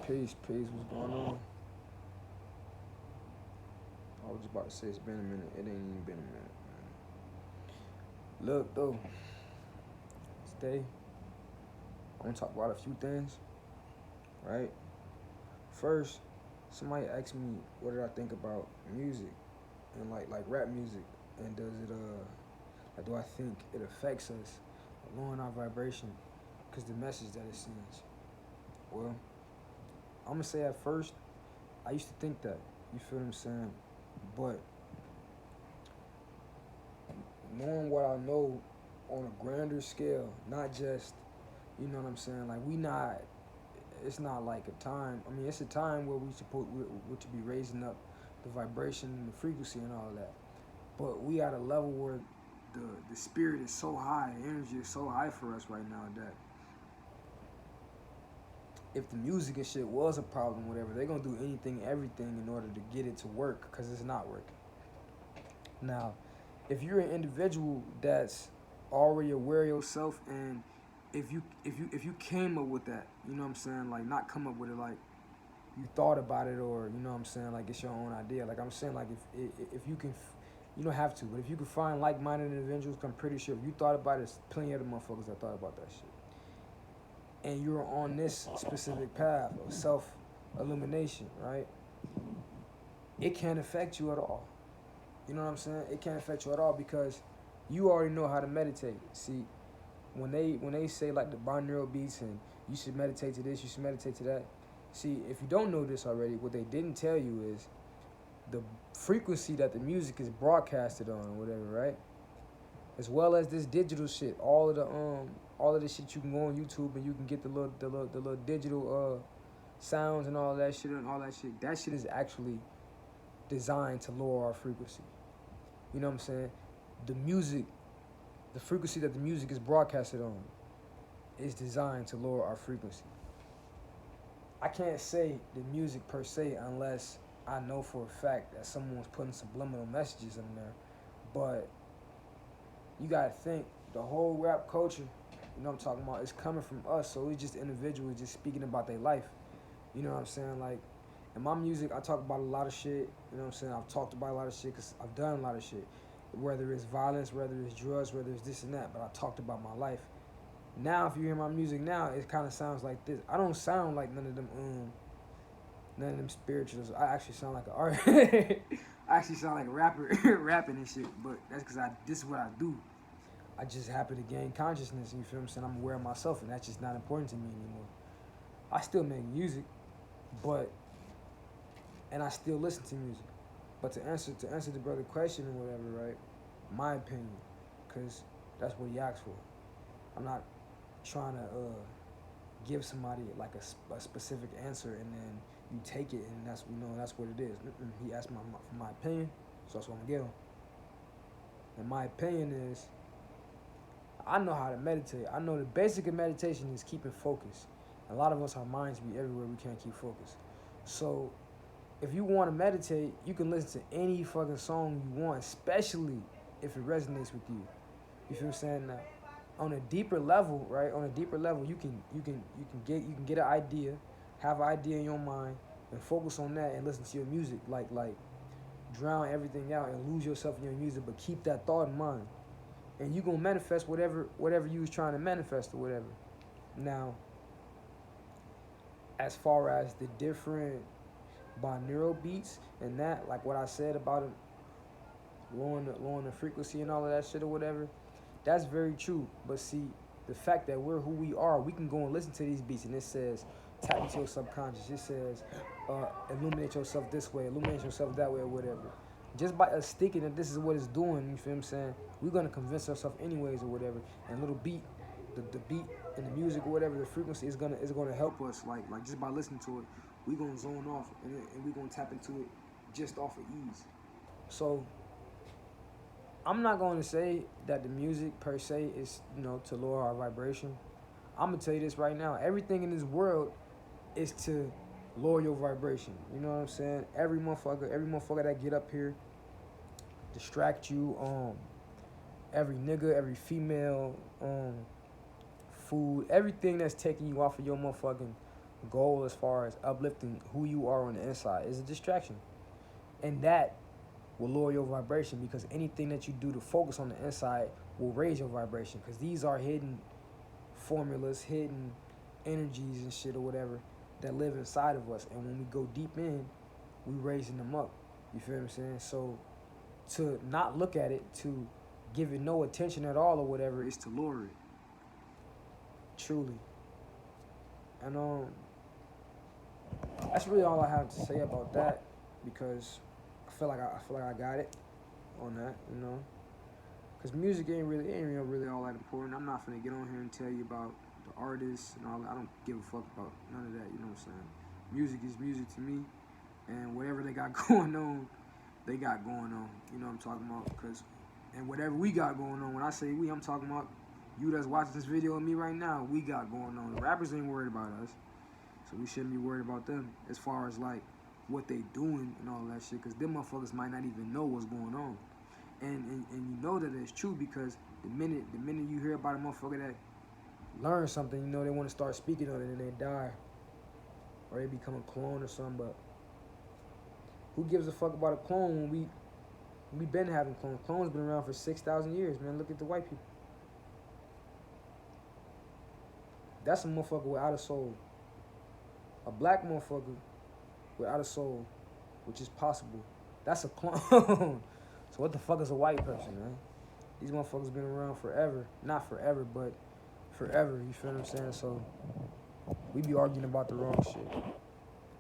Peace, what's going on? I was just about to say it's been a minute. It ain't even been a minute, man. Look, though, today, I want to talk about a few things, right? First, somebody asked me what did I think about music and like rap music, and does it like, do I think it affects us, lowering our vibration, because the message that it sends. Well, I'm gonna say at first, I used to think that. You feel what I'm saying? But knowing what I know on a grander scale, not just, you know what I'm saying, like it's not like a time, I mean, it's a time where we're to be raising up the vibration and the frequency and all of that. But we at a level where the spirit is so high, energy is so high for us right now that if the music and shit was a problem, whatever, they're gonna do anything, everything in order to get it to work, because it's not working. Now, if you're an individual that's already aware of yourself, and if you came up with that, you know what I'm saying, like not come up with it, like you thought about it, or you know what I'm saying, like it's your own idea. Like I'm saying, like if you can, you don't have to, but if you can find like-minded individuals, I'm pretty sure if you thought about it, there's plenty of other motherfuckers that thought about that shit. And you're on this specific path of self-illumination, right? It can't affect you at all. You know what I'm saying? It can't affect you at all because you already know how to meditate. See, when they say like the binaural beats and you should meditate to this, you should meditate to that. See, if you don't know this already, what they didn't tell you is the frequency that the music is broadcasted on, or whatever, right? As well as this digital shit, all of the shit you can go on YouTube and you can get the little digital sounds and all that shit and all that shit. That shit is actually designed to lower our frequency. You know what I'm saying? The music, the frequency that the music is broadcasted on is designed to lower our frequency. I can't say the music per se unless I know for a fact that someone's putting subliminal messages in there. But you gotta think, the whole rap culture, you know what I'm talking about, is coming from us. So it's just individuals just speaking about their life. You know what I'm saying? Like, in my music, I talk about a lot of shit. You know what I'm saying? I've talked about a lot of shit because I've done a lot of shit. Whether it's violence, whether it's drugs, whether it's this and that. But I talked about my life. Now, if you hear my music now, it kind of sounds like this. I don't sound like none of them spirituals. I actually sound like an artist. I actually sound like a rapper rapping and shit. But that's because this is what I do. I just happen to gain consciousness. You feel what I'm saying? I'm aware of myself, and that's just not important to me anymore. I still make music, and I still listen to music. But to answer the brother question or whatever, right? My opinion, because that's what he asked for. I'm not trying to give somebody like a specific answer and then you take it and that's what it is. He asked for my opinion, so that's what I'm gonna give him. And my opinion is, I know how to meditate. I know the basic of meditation is keeping focus. A lot of us, our minds be everywhere, we can't keep focus. So if you want to meditate, you can listen to any fucking song you want, especially if it resonates with you. You feel what I'm saying? Now, on a deeper level, right? On a deeper level, you can get an idea, have an idea in your mind, and focus on that and listen to your music. Like drown everything out and lose yourself in your music, but keep that thought in mind. And you gonna manifest whatever you was trying to manifest or whatever. Now, as far as the different binaural beats and that, like what I said about it, lowering the frequency and all of that shit or whatever, that's very true. But see, the fact that we're who we are, we can go and listen to these beats and it says tap into your subconscious. It says illuminate yourself this way, illuminate yourself that way, or whatever. Just by us thinking that this is what it's doing, you feel what I'm saying? We're gonna convince ourselves anyways or whatever. And little beat, the beat and the music or whatever, the frequency is gonna help us. Like just by listening to it, we gonna zone off and we gonna tap into it just off of ease. So I'm not going to say that the music per se is, to lower our vibration. I'm going to tell you this right now. Everything in this world is to lower your vibration. You know what I'm saying? Every motherfucker that get up here, distract you, every nigga, every female, food, everything that's taking you off of your motherfucking goal as far as uplifting who you are on the inside is a distraction. And that will lower your vibration, because anything that you do to focus on the inside will raise your vibration, because these are hidden formulas, hidden energies and shit or whatever that live inside of us. And when we go deep in, we raising them up. You feel what I'm saying? So to not look at it, to give it no attention at all or whatever, is to lower it. Truly. And that's really all I have to say about that, because I feel like I got it on that, you know. Because music ain't really all that important. I'm not finna get on here and tell you about the artists and all that. I don't give a fuck about none of that, you know what I'm saying? Music is music to me, and whatever they got going on, they got going on. You know what I'm talking about? And whatever we got going on, when I say we, I'm talking about you that's watching this video and me right now, we got going on. The rappers ain't worried about us, so we shouldn't be worried about them as far as like what they doing and all that shit, because them motherfuckers might not even know what's going on. And you know that it's true, because the minute you hear about a motherfucker that learns something, you know they want to start speaking on it, and they die, or they become a clone or something. But who gives a fuck about a clone when we been having clones? Clones been around for 6,000 years, man. Look at the white people. That's a motherfucker without a soul. A black motherfucker without a soul, which is possible. That's a clone. So what the fuck is a white person, man? These motherfuckers been around forever. Not forever, but forever. You feel what I'm saying? So we be arguing about the wrong shit.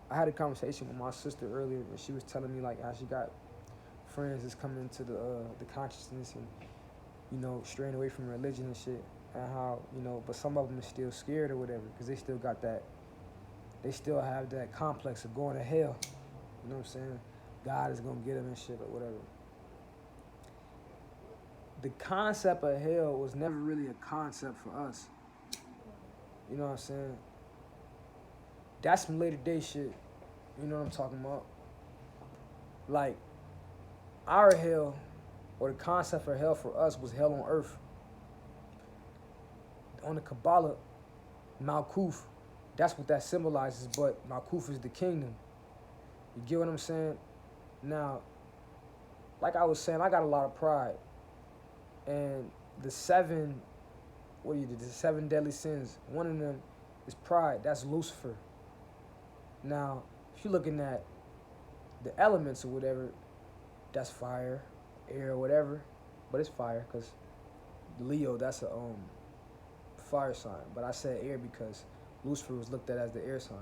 I had a conversation with my sister earlier, and she was telling me like how she got friends that's coming into the consciousness and, you know, straying away from religion and shit, and how, you know, but some of them are still scared or whatever, because they still got that, they still have that complex of going to hell. You know what I'm saying? God is gonna get them and shit or whatever. The concept of hell was never really a concept for us. You know what I'm saying? That's some later day shit. You know what I'm talking about? Like, our hell, or the concept of hell for us, was hell on earth. On the Kabbalah, Malkuth, that's what that symbolizes, but Malkuth is the kingdom. You get what I'm saying? Now, like I was saying, I got a lot of pride. And the seven deadly sins, one of them is pride. That's Lucifer. Now, if you're looking at the elements or whatever, that's fire, air, whatever. But it's fire, because Leo, that's a fire sign. But I said air because Lucifer was looked at as the air sign.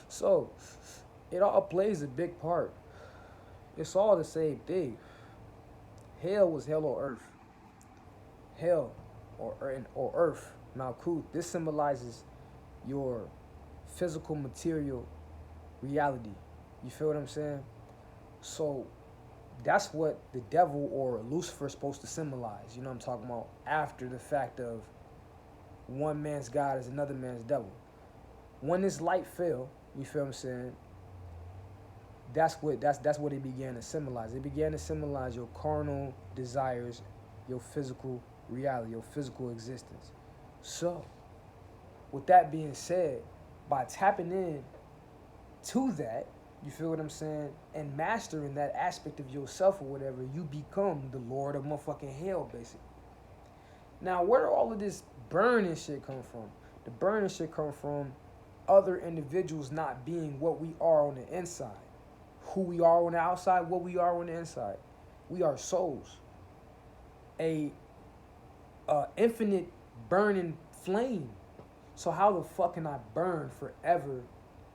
So, it all plays a big part. It's all the same thing. Hell was hell on earth. Hell or earth, Malkuth. This symbolizes your physical, material reality. You feel what I'm saying? So that's what the devil or Lucifer is supposed to symbolize. You know what I'm talking about? After the fact of one man's God is another man's devil. When this light fell, you feel what I'm saying? That's what it began to symbolize. It began to symbolize your carnal desires, your physical reality, your physical existence. So, with that being said, by tapping in to that, you feel what I'm saying, and mastering that aspect of yourself or whatever, you become the Lord of motherfucking hell, basically. Now, where did all of this burning shit come from? The burning shit come from other individuals not being what we are on the inside. Who we are on the outside, what we are on the inside. We are souls. A infinite burning flame. So how the fuck can I burn forever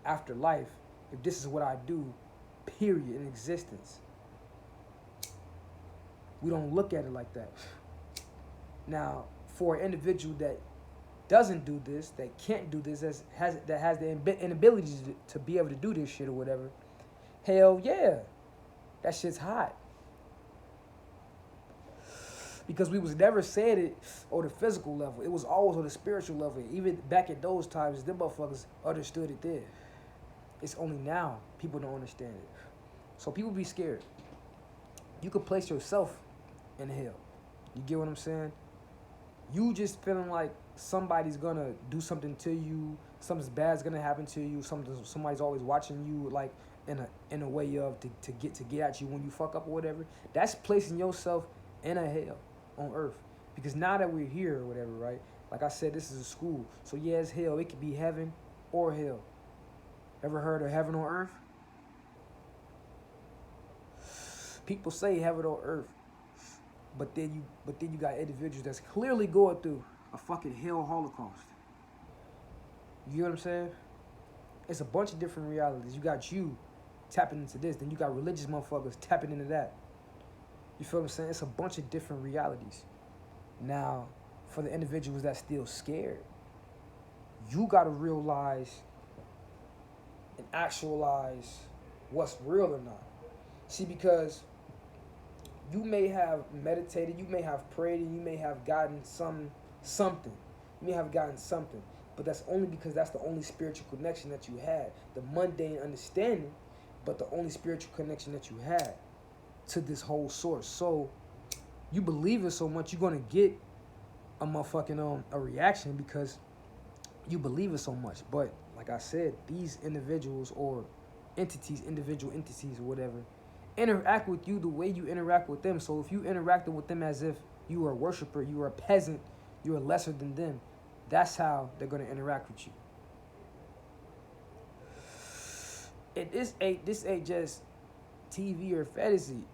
after life if this is what I do, period, in existence? We don't look at it like that. Now, for an individual that doesn't do this, that can't do this, that has the inability to be able to do this shit or whatever, hell yeah, that shit's hot. Because we was never said it on the physical level. It was always on the spiritual level. Even back at those times, them motherfuckers understood it then. It's only now people don't understand it. So people be scared. You could place yourself in hell. You get what I'm saying? You just feeling like somebody's gonna do something to you, something bad's gonna happen to you, somebody's always watching you, like in a way of to get at you when you fuck up or whatever. That's placing yourself in a hell on earth. Because now that we're here or whatever, right? Like I said, this is a school. So yeah, it's hell. It could be heaven or hell. Ever heard of heaven on earth? People say heaven on earth, but then you got individuals that's clearly going through a fucking hell holocaust. You know what I'm saying? It's a bunch of different realities. You got you tapping into this, then you got religious motherfuckers tapping into that. You feel what I'm saying? It's a bunch of different realities. Now, for the individuals that's still scared, you gotta realize and actualize what's real or not. See, because you may have meditated, you may have prayed, and you may have gotten something. You may have gotten something. But that's only because that's the only spiritual connection that you had. The mundane understanding, but the only spiritual connection that you had to this whole source. So you believe it so much, you're gonna get a motherfucking a reaction because you believe it so much. But like I said, these individuals or individual entities or whatever, interact with you the way you interact with them. So if you interacted with them as if you were a worshiper, you were a peasant, you were lesser than them, that's how they're gonna interact with you. This ain't just TV or fantasy.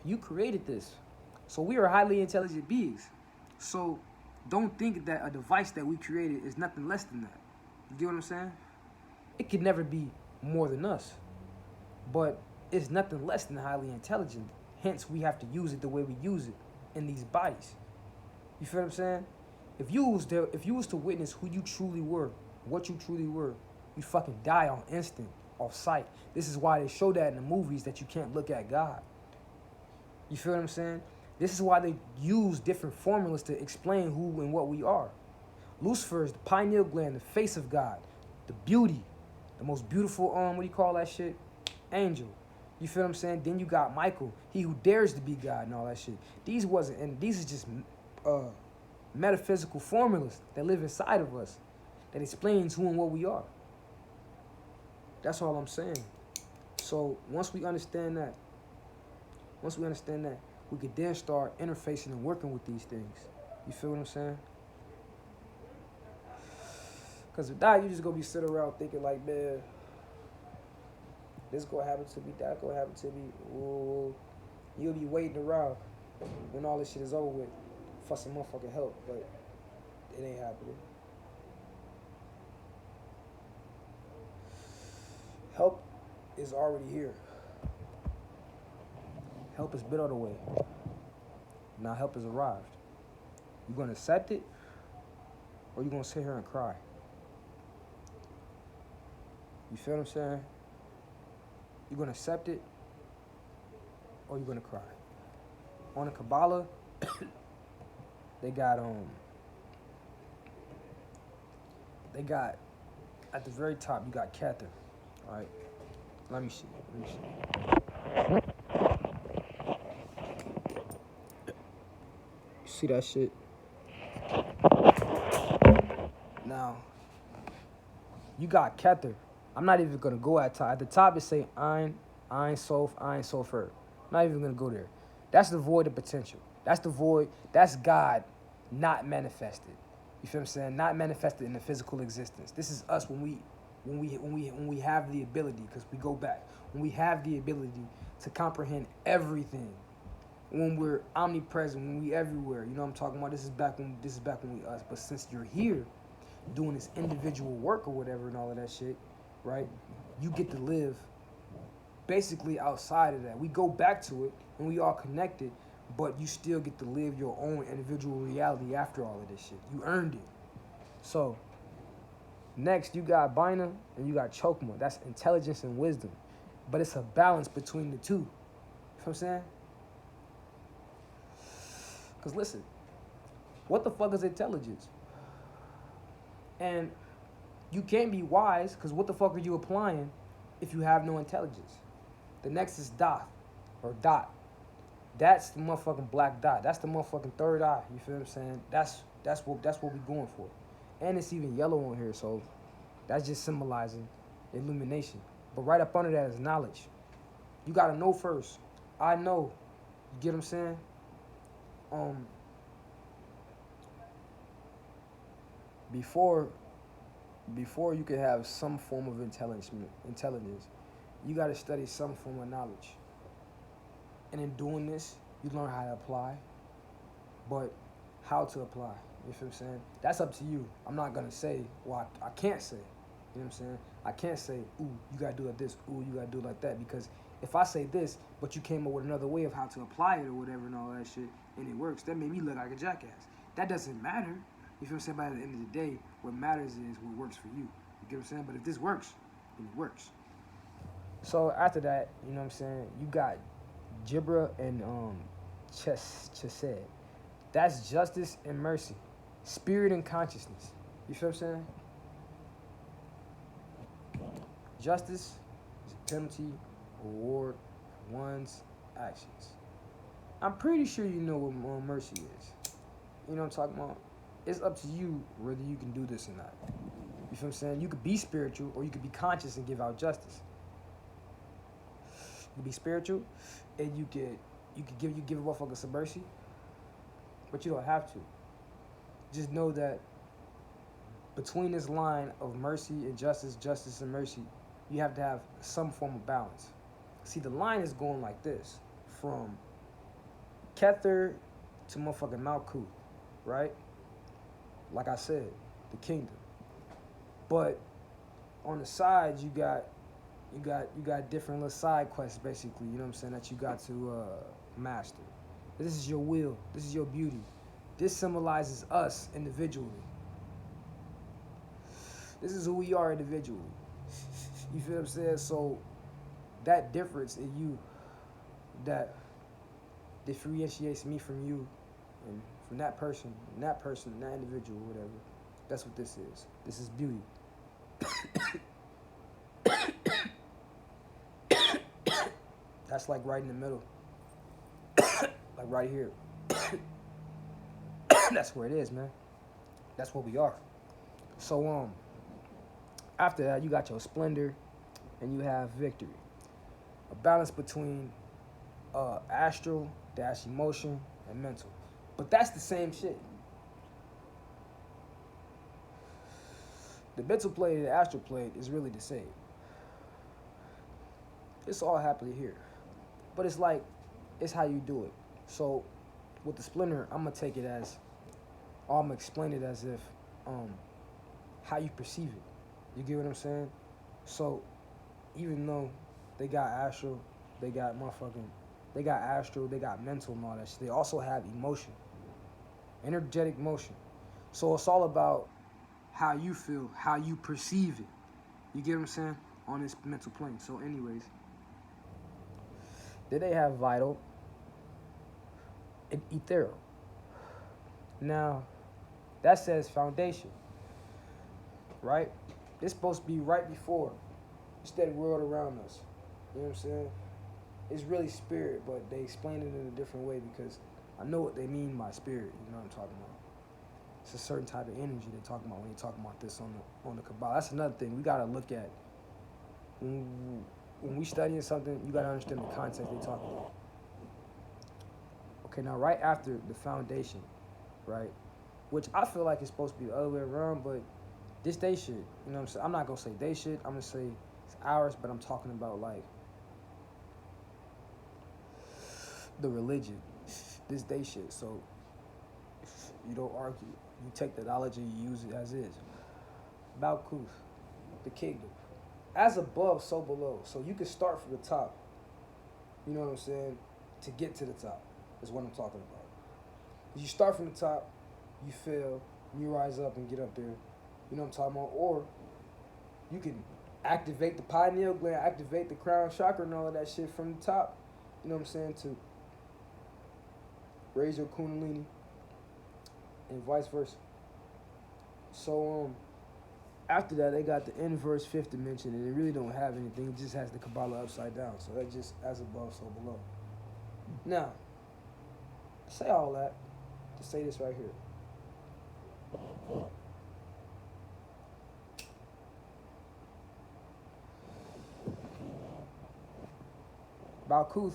You created this. So we are highly intelligent beings. So don't think that a device that we created is nothing less than that. You get what I'm saying? It could never be more than us. But it's nothing less than highly intelligent. Hence, we have to use it the way we use it in these bodies. You feel what I'm saying? If you was to witness who you truly were, what you truly were, you fucking die on instant, off sight. This is why they show that in the movies, that you can't look at God. You feel what I'm saying? This is why they use different formulas to explain who and what we are. Lucifer is the pineal gland, the face of God, the beauty, the most beautiful, what do you call that shit? Angel. You feel what I'm saying? Then you got Michael, he who dares to be God and all that shit. These is just metaphysical formulas that live inside of us that explains who and what we are. That's all I'm saying. So once we understand that, we could then start interfacing and working with these things. You feel what I'm saying? Because if not, you just gonna be sitting around thinking like, man, this gonna happen to me, that gonna happen to me. Ooh. You'll be waiting around when all this shit is over with for some motherfucking help, but it ain't happening. Help is already here. Help has been on the way. Now help has arrived. You gonna accept it, or you gonna sit here and cry? You feel what I'm saying? You gonna accept it, or you gonna cry? On the Kabbalah, they got at the very top you got Kether, all right? Let me see. See that shit? Now, you got Kether. I'm not even gonna go at top. At the top it say Ein Sof, Ein Sofer. I'm not even gonna go there. That's the void of potential. That's the void. That's God not manifested. You feel what I'm saying? Not manifested in the physical existence. This is us when we have the ability, because we go back. When we have the ability to comprehend everything. When we're omnipresent, when we everywhere. You know what I'm talking about? This is back when we us. But since you're here doing this individual work or whatever and all of that shit, right? You get to live basically outside of that. We go back to it and we all connected, but you still get to live your own individual reality after all of this shit. You earned it. So, next you got Bina and you got Chokma. That's intelligence and wisdom. But it's a balance between the two. You know what I'm saying? Because listen, what the fuck is intelligence? And you can't be wise, because what the fuck are you applying if you have no intelligence? The next is Dot, or Dot. That's the motherfucking black dot. That's the motherfucking third eye. You feel what I'm saying? That's what we going for. And it's even yellow on here, so that's just symbolizing illumination. But right up under that is knowledge. You gotta know first. I know. You get what I'm saying? Um, before before you could have some form of intelligence, you gotta study some form of knowledge. And in doing this, you learn how to apply, but how to apply. You feel what I'm saying? That's up to you. I'm not gonna say, well, I can't say. You know what I'm saying? I can't say, ooh, you gotta do it like this, ooh, you gotta do it like that, because if I say this, but you came up with another way of how to apply it or whatever and all that shit, and it works, that made me look like a jackass. That doesn't matter. You feel what I'm saying? But at the end of the day, what matters is what works for you. You get what I'm saying? But if this works, then it works. So after that, you know what I'm saying? You got Jibra and Chesed. That's justice and mercy, spirit and consciousness. You feel what I'm saying? Justice is a penalty, reward for one's actions. I'm pretty sure you know what mercy is. You know what I'm talking about? It's up to you whether you can do this or not. You feel what I'm saying? You could be spiritual or you could be conscious and give out justice. You could be spiritual and you could give a motherfucker some mercy, but you don't have to. Just know that between this line of mercy and justice, justice and mercy, you have to have some form of balance. See, the line is going like this, from Kether to motherfucking Malkuth, right? Like I said, the kingdom. But on the sides, you got different little side quests, basically. You know what I'm saying? That you got to master. This is your will. This is your beauty. This symbolizes us individually. This is who we are individually. You feel what I'm saying? So that difference in you, that differentiates me from you, and from that person, and that individual, whatever. That's what this is. This is beauty. That's like right in the middle. Like right here. That's where it is, man. That's what we are. So after that, you got your splendor and you have victory. A balance between astral dash emotion and mental. But that's the same shit. The mental plate and the astral plate is really the same. It's all happily here. But it's like, it's how you do it. So with the splendor, I'm gonna take it as, or I'm gonna explain it as if how you perceive it. You get what I'm saying? So even though they got astral, they got astral, they got mental and all that shit, they also have emotion, energetic motion. So it's all about how you feel, how you perceive it. You get what I'm saying? On this mental plane. So anyways, then they have vital and ethereal. Now, that says foundation, right? It's supposed to be right before it's that world around us. You know what I'm saying? It's really spirit, but they explain it in a different way because I know what they mean by spirit. You know what I'm talking about? It's a certain type of energy they're talking about when they talk about this on the Kabbalah. That's another thing we gotta look at. When we studying something, you gotta understand the context they talk about. Okay, now right after the foundation, right, which I feel like it's supposed to be the other way around, but this they shit. You know what I'm saying? I'm not gonna say they shit. I'm gonna say it's ours, but I'm talking about like the religion. This they shit. So you don't argue. You take the knowledge and you use it as is. Malkuth, the kingdom. As above, so below. So you can start from the top. You know what I'm saying? To get to the top is what I'm talking about. You start from the top, you fail, you rise up and get up there. You know what I'm talking about? Or you can activate the pineal gland, activate the crown chakra and all of that shit from the top. You know what I'm saying? To raise your kundalini and vice versa. So after that, they got the inverse fifth dimension, and it really don't have anything. It just has the Kabbalah upside down. So that just as above, so below. Now, To say all that, to say this right here. BabaAkil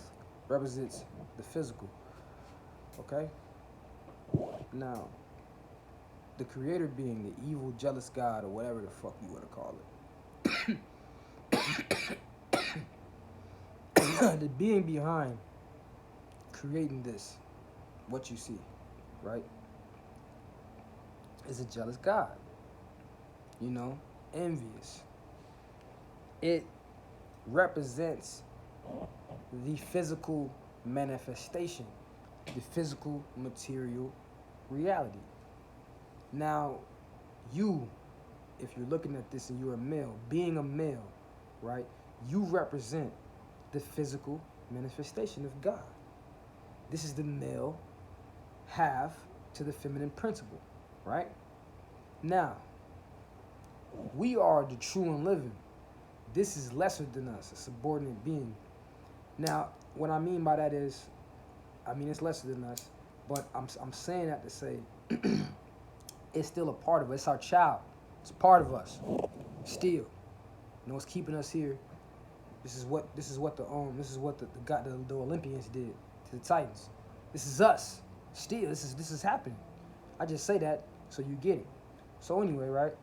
represents the physical. Okay? Now, the creator being the evil, jealous God, or whatever the fuck you want to call it. The being behind creating this, what you see, right, is a jealous God. You know, envious. It represents the physical manifestation, the physical material reality. Now, you, if you're looking at this and you're a male, being a male, right, you represent the physical manifestation of God. This is the male half to the feminine principle, right? Now, we are the true and living. This is lesser than us, a subordinate being. Now, what I mean by that is, I mean it's lesser than us, but I'm saying that to say it's still a part of us. It's our child. It's a part of us. Still, you know, it's keeping us here. This is what the Olympians did to the Titans. This is us. Still, this is happening. I just say that so you get it. So anyway, right?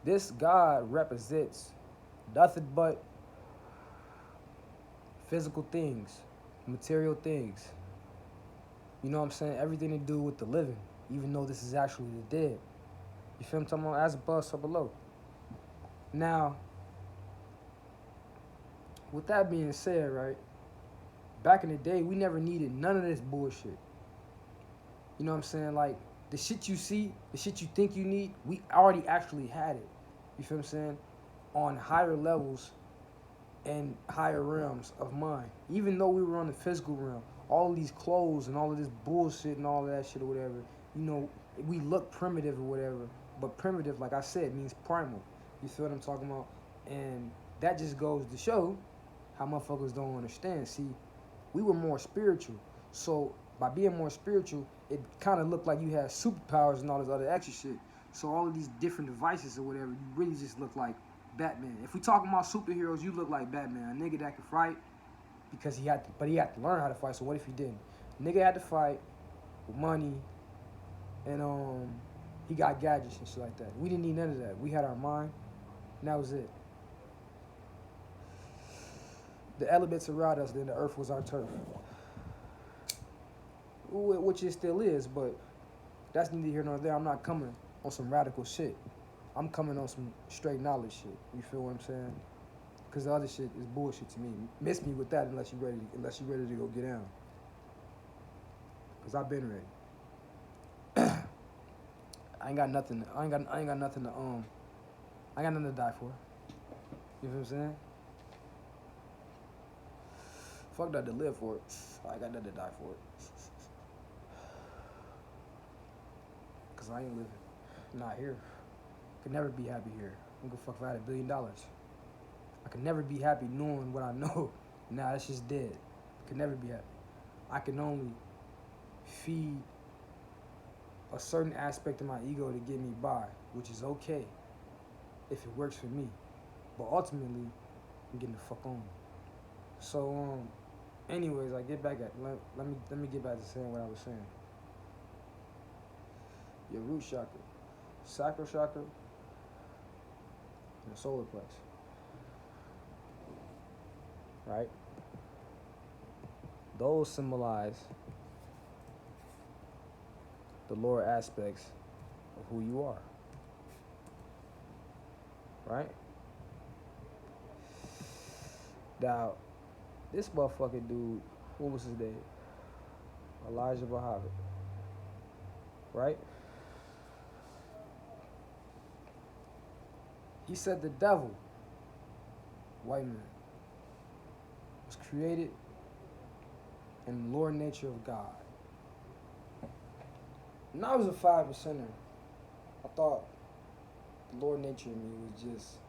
This God represents nothing but physical things, material things. You know what I'm saying? Everything to do with the living, even though this is actually the dead. You feel what I'm talking about? As above, so below. Now, with that being said, right, back in the day, we never needed none of this bullshit. You know what I'm saying? Like, the shit you see, the shit you think you need, we already actually had it. You feel what I'm saying? On higher levels and higher realms of mind. Even though we were on the physical realm, all of these clothes and all of this bullshit and all of that shit or whatever, you know, we look primitive or whatever, but primitive, like I said, means primal. You feel what I'm talking about? And that just goes to show how motherfuckers don't understand. See, we were more spiritual. So by being more spiritual, it kind of looked like you had superpowers and all this other extra shit. So all of these different devices or whatever, you really just look like Batman. If we talking about superheroes, you look like Batman, a nigga that can fight because he had to learn how to fight. So what if he didn't? Nigga had to fight with money, and he got gadgets and shit like that. We didn't need none of that. We had our mind, and that was it. The elements around us, then the earth was our turf, which it still is, but that's neither here nor there. I'm not coming on some radical shit. I'm coming on some straight knowledge shit. You feel what I'm saying? Because the other shit is bullshit to me. Miss me with that unless you ready to go get down. Because I've been ready. I ain't got nothing to I got nothing to die for. You feel what I'm saying? Fuck that to live for it. I got nothing to die for it. Because I ain't living. Not here. Could never be happy here. I don't give a fuck if I had $1 billion. I could never be happy knowing what I know. Nah, that's just dead. I could never be happy. I can only feed a certain aspect of my ego to get me by, which is okay if it works for me. But ultimately, I'm getting the fuck on. So, anyways, I get back at let me get back to saying what I was saying. Your root chakra, sacral chakra, and the solar plex. Right? Those symbolize the lower aspects of who you are. Right? Now, this motherfucking dude, what was his name? Elijah Muhammad. Right? He said the devil, white man, was created in the lower nature of God. When I was a 5%er, I thought the lower nature of me was just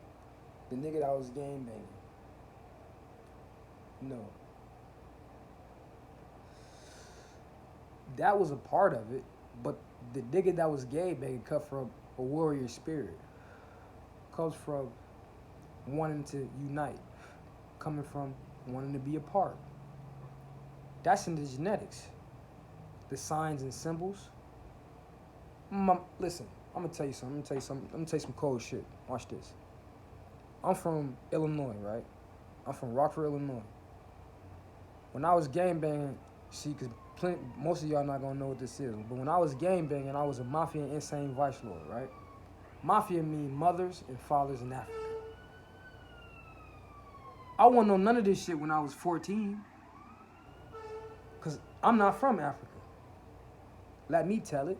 the nigga that was game banging. No. that was a part of it, but the nigga that was gay banging cut from a warrior spirit. Comes from wanting to unite, coming from wanting to be a part. That's in the genetics. The signs and symbols. Listen, I'm gonna tell you something. I'm gonna tell you some cold shit. Watch this. I'm from Illinois, right? I'm from Rockford, Illinois. When I was gangbanging, see, because most of y'all not gonna know what this is, but when I was gangbanging, I was a mafia and insane vice lord, right? Mafia mean mothers and fathers in Africa. I wouldn't know none of this shit when I was 14, because I'm not from Africa. Let me tell it.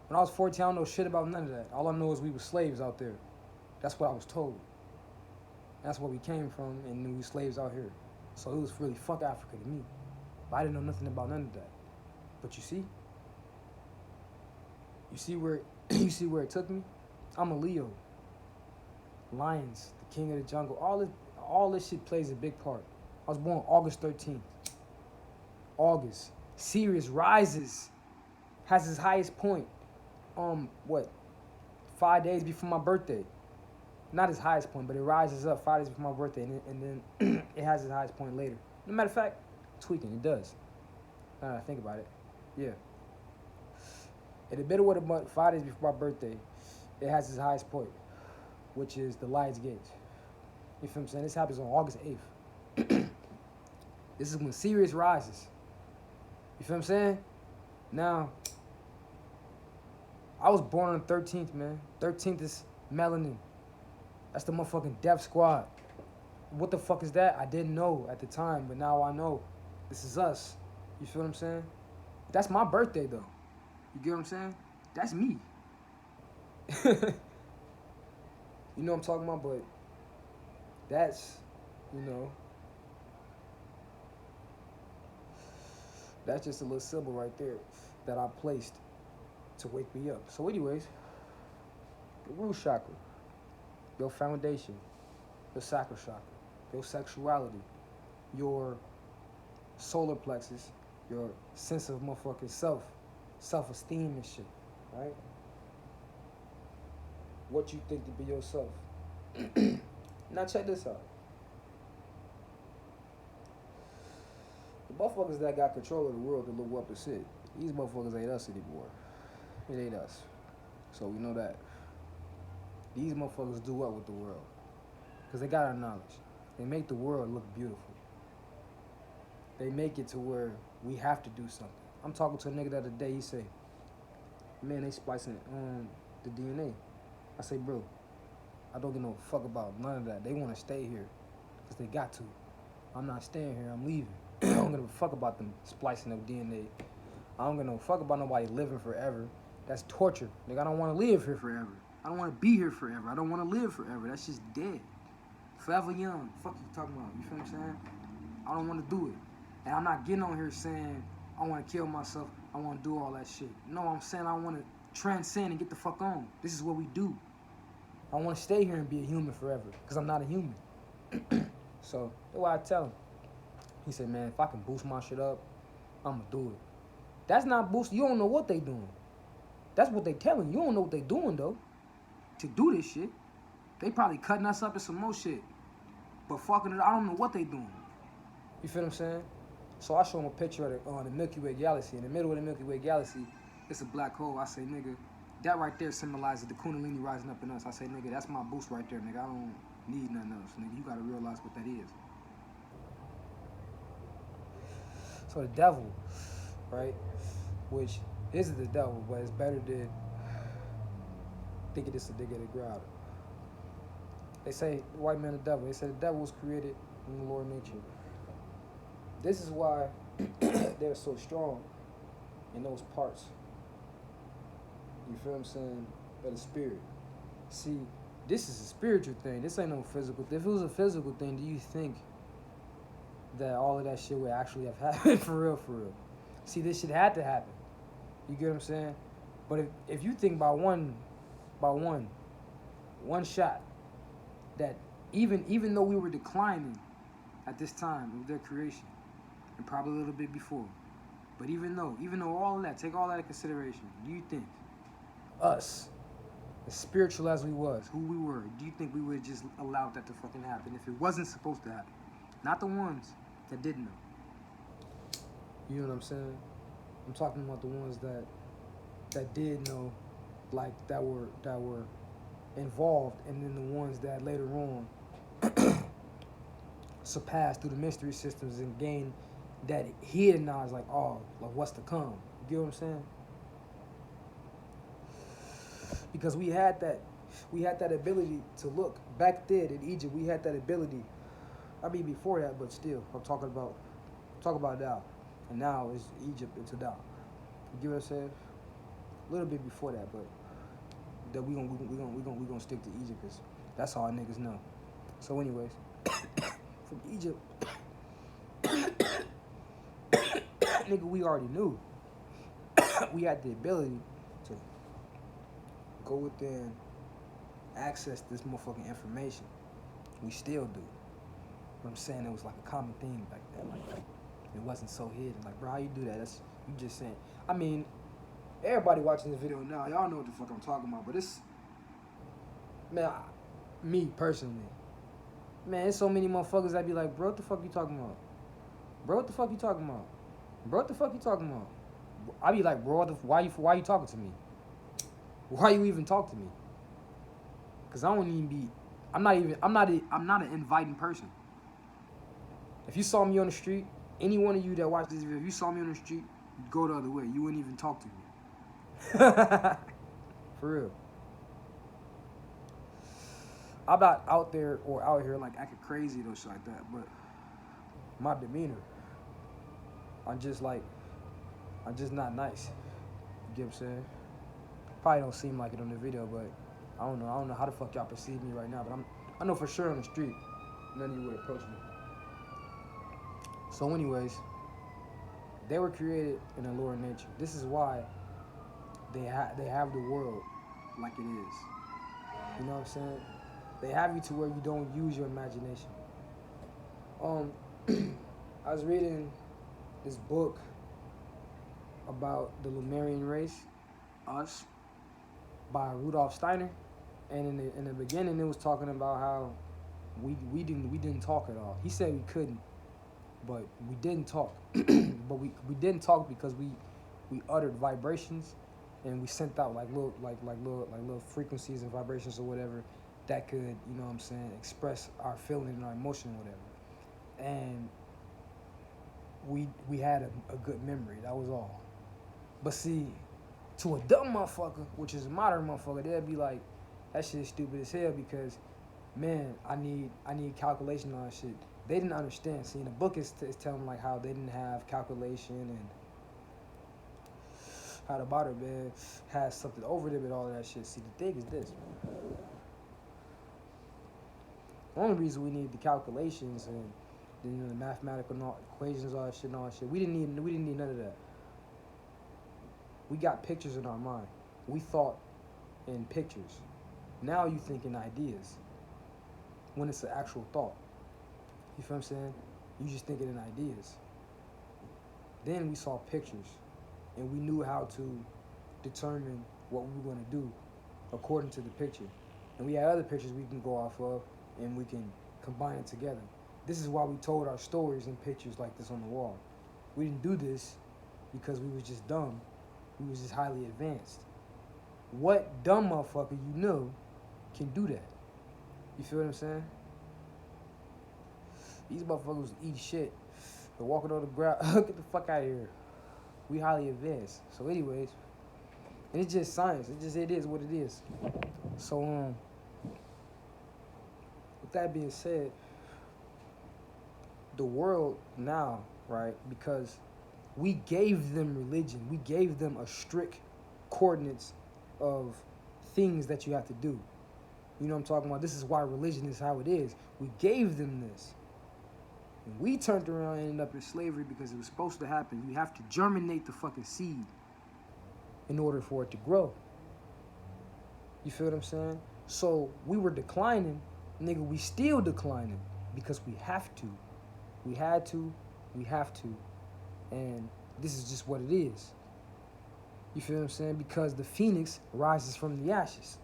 When I was 14, I don't know shit about none of that. All I know is we were slaves out there. That's what I was told. That's where we came from, and we were slaves out here. So it was really fuck Africa to me. But I didn't know nothing about none of that. But you see where it took me? I'm a Leo. Lions, the king of the jungle. All this shit plays a big part. I was born August 13th. August. Sirius rises, has his highest point. 5 days before my birthday. Not his highest point, but it rises up 5 days before my birthday, and then it has its highest point later. No matter of fact, tweaking, it does. Now that I think about it, yeah. In the middle of the month, 5 days before my birthday, it has its highest point, which is the Lions Gates. You feel what I'm saying? This happens on August 8th. This is when Sirius rises. You feel what I'm saying? Now, I was born on the 13th, man. 13th is melanin. That's the motherfucking death squad. What the fuck is that? I didn't know at the time, but now I know. This is us. You feel what I'm saying? That's my birthday, though. You get what I'm saying? That's me. You know what I'm talking about? But that's, that's just a little symbol right there that I placed to wake me up. So anyways, the root chakra, your foundation, your sacral chakra, your sexuality, your solar plexus, your sense of motherfucking self-esteem and shit, right? What you think to be yourself. Now check this out. The motherfuckers that got control of the world that look up and shit, these motherfuckers ain't us anymore. It ain't us. So we know that. These motherfuckers do what with the world? Because they got our knowledge. They make the world look beautiful. They make it to where we have to do something. I'm talking to a nigga the other day, he say, man, they splicing the DNA. I say, bro, I don't give no fuck about none of that. They want to stay here because they got to. I'm not staying here, I'm leaving. I don't give a fuck about them splicing of DNA. I don't give no fuck about nobody living forever. That's torture. Nigga, I don't want to live here forever. I don't want to be here forever. I don't want to live forever. That's just dead. Forever young. Fuck you talking about. You feel what I'm saying? I don't want to do it. And I'm not getting on here saying I want to kill myself. I want to do all that shit. No, I'm saying I want to transcend and get the fuck on. This is what we do. I want to stay here and be a human forever because I'm not a human. So that's why I tell him. He said, man, if I can boost my shit up, I'm going to do it. That's not boosting. You don't know what they doing. That's what they telling you. You don't know what they doing, though, to do this shit. They probably cutting us up in some more shit. But fucking it, I don't know what they doing. You feel what I'm saying? So I show him a picture of the Milky Way galaxy. In the middle of the Milky Way galaxy, it's a black hole. I say, nigga, that right there symbolizes the Kundalini rising up in us. I say, nigga, that's my boost right there, nigga. I don't need nothing else, nigga. You gotta realize what that is. So the devil, right, which isn't the devil, but it's better than thinking it's a nigga that growled. They say the white man the devil. They say the devil was created in the Lord nature. This is why they're so strong in those parts. You feel what I'm saying? Of the spirit. See, this is a spiritual thing. This ain't no physical thing. If it was a physical thing, do you think that all of that shit would actually have happened for real, for real? See, this shit had to happen. You get what I'm saying? But if you think by one shot, that even though we were declining at this time of their creation, and probably a little bit before, But even though all of that, take all that into consideration, do you think us, as spiritual as we was, who we were, do you think we would just allow that to fucking happen if it wasn't supposed to happen? Not the ones that didn't know. You know what I'm saying? I'm talking about the ones that did know, like that were involved, and then the ones that later on surpassed through the mystery systems and gained that hidden knowledge, like, oh, like what's to come. You get what I'm saying? Because we had that ability to look back then in Egypt. We had that ability. I mean, before that, but still, I'm talking about now, and now it's Egypt into now. You get what I'm saying? A little bit before that, but that we gonna stick to Egypt because that's all niggas know. So, anyways, from Egypt, nigga, we already knew. We had the ability to go within, access this motherfucking information. We still do. But I'm saying it was like a common thing back then. Like, it wasn't so hidden. Like, bro, how you do that? That's you just saying. I mean, everybody watching this video now, y'all know what the fuck I'm talking about. But it's, man, me personally, man, there's so many motherfuckers that be like, bro, what the fuck you talking about? Bro, what the fuck you talking about? Bro, what the fuck you talking about? I be like, bro, why you talking to me? Why you even talk to me? Cause I don't even be. I'm not an inviting person. If you saw me on the street, any one of you that watched this video, if you saw me on the street, you'd go the other way. You wouldn't even talk to me. For real. I'm not out there or out here like acting crazy or shit like that, but my demeanor, I'm just not nice. You get what I'm saying? Probably don't seem like it on the video, but I don't know how the fuck y'all perceive me right now, but I know for sure on the street, none of you would approach me. So anyways, they were created in a lower nature. This is why they have the world like it is. You know what I'm saying? They have you to where you don't use your imagination. I was reading this book about the Lemurian race, us, by Rudolf Steiner, and in the beginning it was talking about how we didn't talk at all. He said we couldn't, but we didn't talk. But we didn't talk because we uttered vibrations, and we sent out like little frequencies and vibrations or whatever that could, you know what I'm saying, express our feeling and our emotion or whatever. And we had a good memory. That was all. But see, to a dumb motherfucker, which is a modern motherfucker, they'll be like, that shit is stupid as hell because, man, I need calculation on that shit. They didn't understand. See, in the book is telling them like how they didn't have calculation and how the bottom man has something over them and all of that shit. See, the thing is this. The only reason we need the calculations and the mathematical equations, all that shit, we didn't need none of that. We got pictures in our mind. We thought in pictures. Now you think in ideas when it's an actual thought. You feel what I'm saying? You just thinking in ideas. Then we saw pictures and we knew how to determine what we were going to do according to the picture. And we had other pictures we can go off of and we can combine it together. This is why we told our stories in pictures like this on the wall. We didn't do this because we was just dumb. We was just highly advanced. What dumb motherfucker you know can do that? You feel what I'm saying? These motherfuckers eat shit. They're walking on the ground. Get the fuck out of here. We highly advanced. So anyways, and it's just science. It is what it is. So with that being said, the world now, right, because we gave them religion. We gave them a strict coordinates of things that you have to do. You know what I'm talking about? This is why religion is how it is. We gave them this. And we turned around and ended up in slavery because it was supposed to happen. You have to germinate the fucking seed in order for it to grow. You feel what I'm saying? So we were declining. Nigga, we still declining because we have to. We had to. We have to. And This is just what it is. You feel what I'm saying? Because the phoenix rises from the ashes.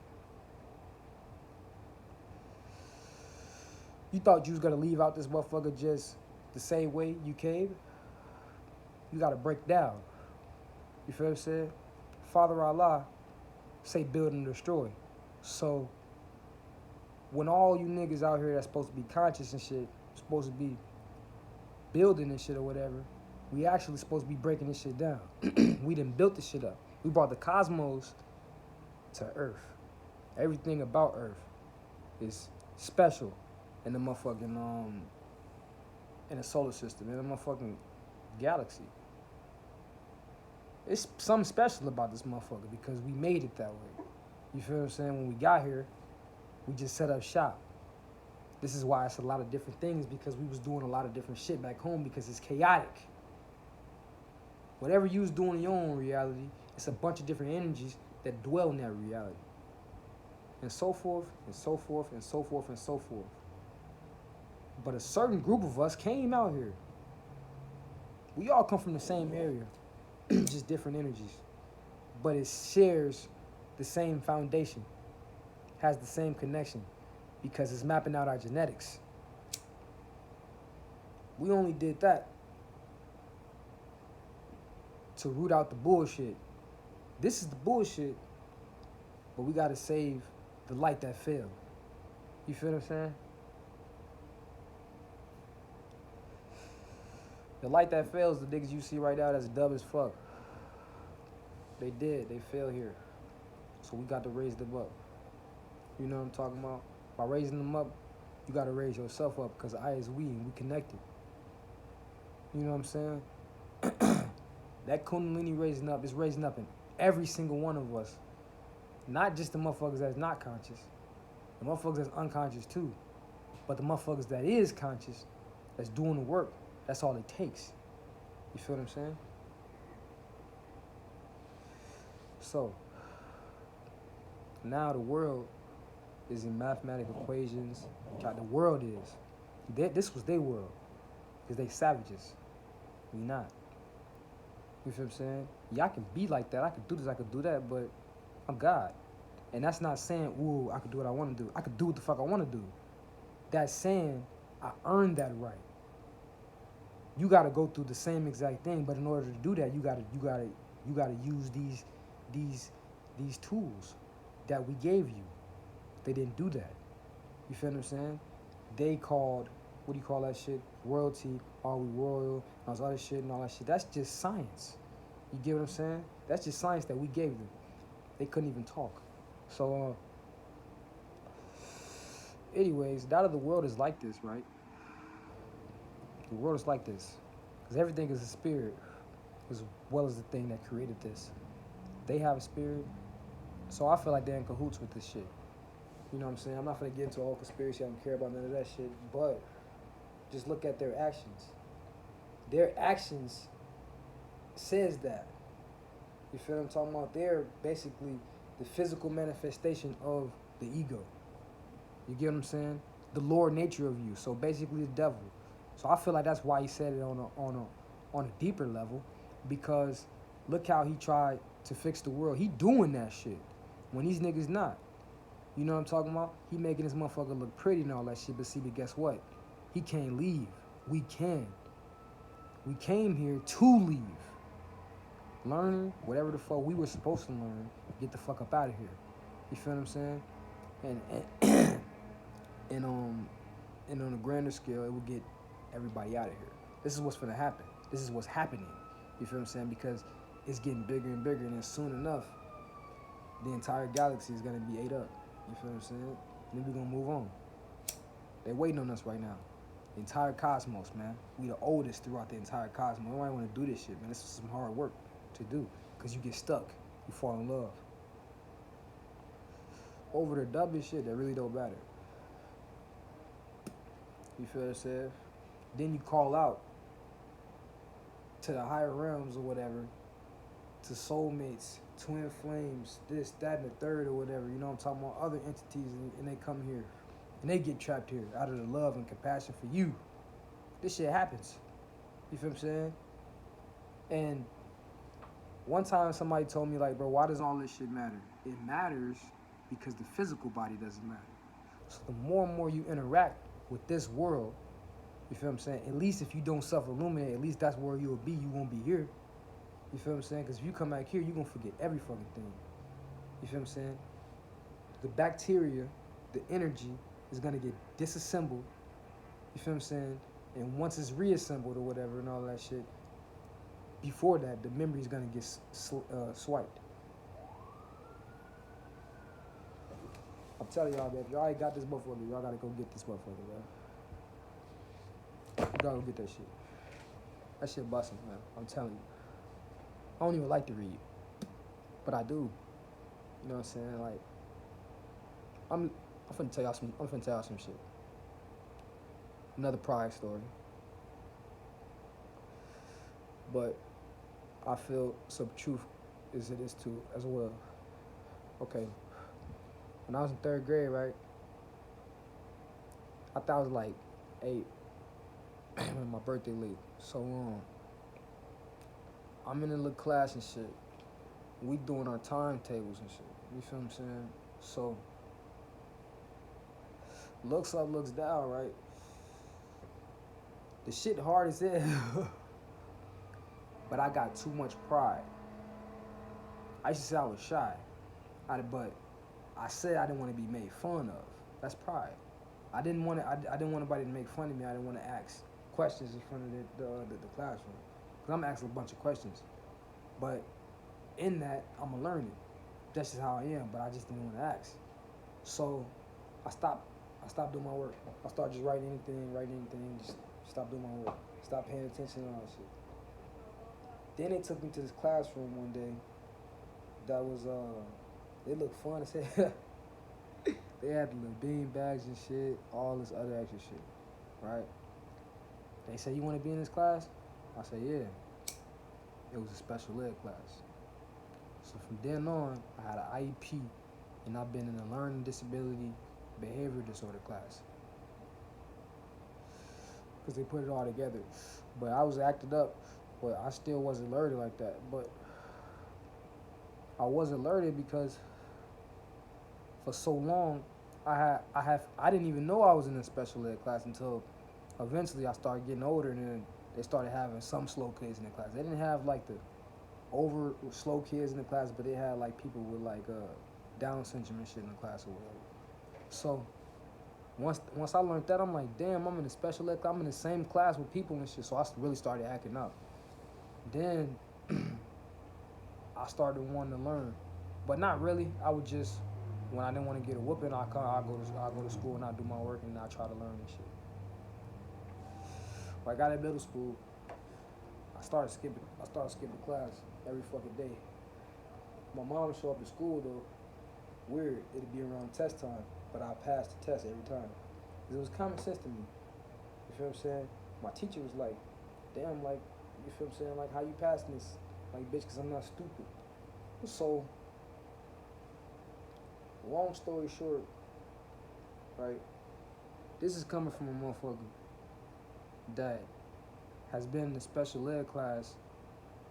You thought you was gonna leave out this motherfucker just the same way you came? You gotta break down. You feel what I'm saying? Father Allah say build and destroy. So when all you niggas out here that's supposed to be conscious and shit, supposed to be building and shit or whatever, we actually supposed to be breaking this shit down. We done built this shit up. We brought the cosmos to Earth. Everything about Earth is special in the motherfucking in the solar system, in the motherfucking galaxy. It's something special about this motherfucker because we made it that way. You feel what I'm saying? When we got here, we just set up shop. This is why it's a lot of different things, because we was doing a lot of different shit back home because it's chaotic. Whatever you was doing in your own reality, it's a bunch of different energies that dwell in that reality. And so forth, and so forth, and so forth, and so forth. But a certain group of us came out here. We all come from the same area, just different energies. But it shares the same foundation, has the same connection, because it's mapping out our genetics. We only did that to root out the bullshit. This is the bullshit, but we gotta save the light that fell. You feel what I'm saying? The light that fails, the niggas you see right now that's dumb as fuck. They fell here. So we got to raise them up. You know what I'm talking about? By raising them up, you got to raise yourself up, because I is we and we connected. You know what I'm saying? That Kundalini raising up is raising up in every single one of us. Not just the motherfuckers that's not conscious. The motherfuckers that's unconscious too. But the motherfuckers that is conscious, that's doing the work, that's all it takes. You feel what I'm saying? So, now the world is in mathematical equations. The world is. This was their world. Because they savages. We not. You feel what I'm saying? Yeah, I can be like that. I can do this, I can do that, but I'm God. And that's not saying, ooh, I can do what I want to do. I can do what the fuck I want to do. That's saying I earned that right. You got to go through the same exact thing, but in order to do that, you got to use these tools that we gave you. They didn't do that. You feel what I'm saying? They called, what do you call that shit? Royalty. Are we royal? All this other shit and all that shit. That's just science. You get what I'm saying? That's just science that we gave them. They couldn't even talk. So, anyways, that of the world is like this, right? The world is like this. Because everything is a spirit, as well as the thing that created this. They have a spirit. So I feel like they're in cahoots with this shit. You know what I'm saying? I'm not going to get into all conspiracy. I don't care about none of that shit. But just look at their actions. Their actions says that. You feel what I'm talking about? They're basically the physical manifestation of the ego. You get what I'm saying? The lower nature of you. So basically the devil. So I feel like that's why he said it on a deeper level, because look how he tried to fix the world. He doing that shit when these niggas not. You know what I'm talking about? He making this motherfucker look pretty and all that shit, but guess what? He can't leave. We can. We came here to leave. Learn whatever the fuck we were supposed to learn. Get the fuck up out of here. You feel what I'm saying? And on a grander scale, it will get everybody out of here. This is what's gonna happen. This is what's happening. You feel what I'm saying? Because it's getting bigger and bigger, and then soon enough, the entire galaxy is gonna be ate up. You feel what I'm saying? And then we're gonna move on. They're waiting on us right now. The entire cosmos, man. We the oldest throughout the entire cosmos. Nobody wanna do this shit, man. This is some hard work to do. Because you get stuck. You fall in love. Over the dumbest shit that really don't matter. You feel what I'm saying? Then you call out to the higher realms or whatever, to soulmates, twin flames, this, that, and the third or whatever. You know what I'm talking about? Other entities, and they come here. And they get trapped here out of the love and compassion for you. This shit happens. You feel what I'm saying? And one time somebody told me, like, bro, why does all this shit matter? It matters because the physical body doesn't matter. So the more and more you interact with this world, you feel what I'm saying? At least if you don't self-illuminate, at least that's where you'll be. You won't be here. You feel what I'm saying? Because if you come back here, you're going to forget every fucking thing. You feel what I'm saying? The bacteria, the energy is going to get disassembled. You feel what I'm saying? And once it's reassembled or whatever and all that shit, before that, the memory is going to get swiped. I'm telling y'all, man, if y'all ain't got this motherfucker, y'all got to go get this motherfucker, man. You gotta go get that shit. That shit busting, man. I'm telling you. I don't even like to read, but I do. You know what I'm saying? Like, I'm finna tell y'all some shit. Another pride story. But I feel some truth is in this too as well. Okay. When I was in 3rd grade, right? I thought I was like 8. My birthday late. So I'm in a little class and shit. We doing our timetables and shit. You feel what I'm saying? So looks up, looks down, right? The shit hard as hell. But I got too much pride. I used to say I was shy. But I said I didn't want to be made fun of. That's pride. I didn't want nobody to make fun of me. I didn't want to ask questions in front of the classroom. Because I'm asking a bunch of questions. But in that, I'm going to learn it. That's just how I am. But I just didn't want to ask. So I stopped doing my work. I started just writing anything, just stop doing my work. Stop paying attention and all that shit. Then they took me to this classroom one day that was, it looked fun as hell. They had the little bean bags and shit, all this other extra shit, right? They said, you want to be in this class? I said, yeah. It was a special ed class. So from then on, I had an IEP, and I've been in a learning disability behavior disorder class. Because they put it all together. But I was acted up, but I still wasn't alerted like that. But I wasn't alerted because for so long, I didn't even know I was in a special ed class until eventually I started getting older, and then they started having some slow kids in the class. They didn't have like the over slow kids in the class, but they had like people with like Down syndrome and shit in the class or whatever. So once I learned that, I'm like, damn, I'm in a special ed class. I'm in the same class with people and shit. So I really started acting up. Then I started wanting to learn, but not really. I would just, when I didn't want to get a whooping, I go to school and I do my work and I try to learn and shit. When I got in middle school, I started skipping class every fucking day. My mom would show up to school though. Weird, it'd be around test time, but I passed the test every time. It was common sense to me. You feel what I'm saying? My teacher was like, damn, like, you feel what I'm saying? Like, how you passing this? Like, bitch, because I'm not stupid. So, long story short, right? This is coming from a motherfucker that has been in the special ed class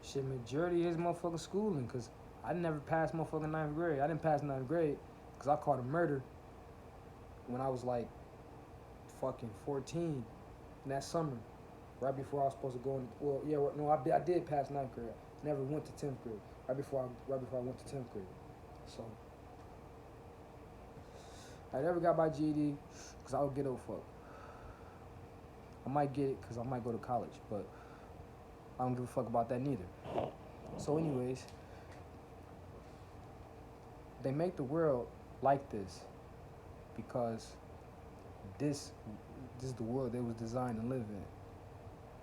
shit majority of his motherfucking schooling, because I never passed motherfucking 9th grade. I didn't pass 9th grade because I caught a murder when I was like fucking 14 in that summer, right before I was supposed to go in. Well, yeah, no, I did pass 9th grade. Never went to 10th grade. Right before I went to 10th grade. So I never got my GED because I don't get no fuck. I might get it because I might go to college, but I don't give a fuck about that neither. So anyways, they make the world like this because this is the world they was designed to live in.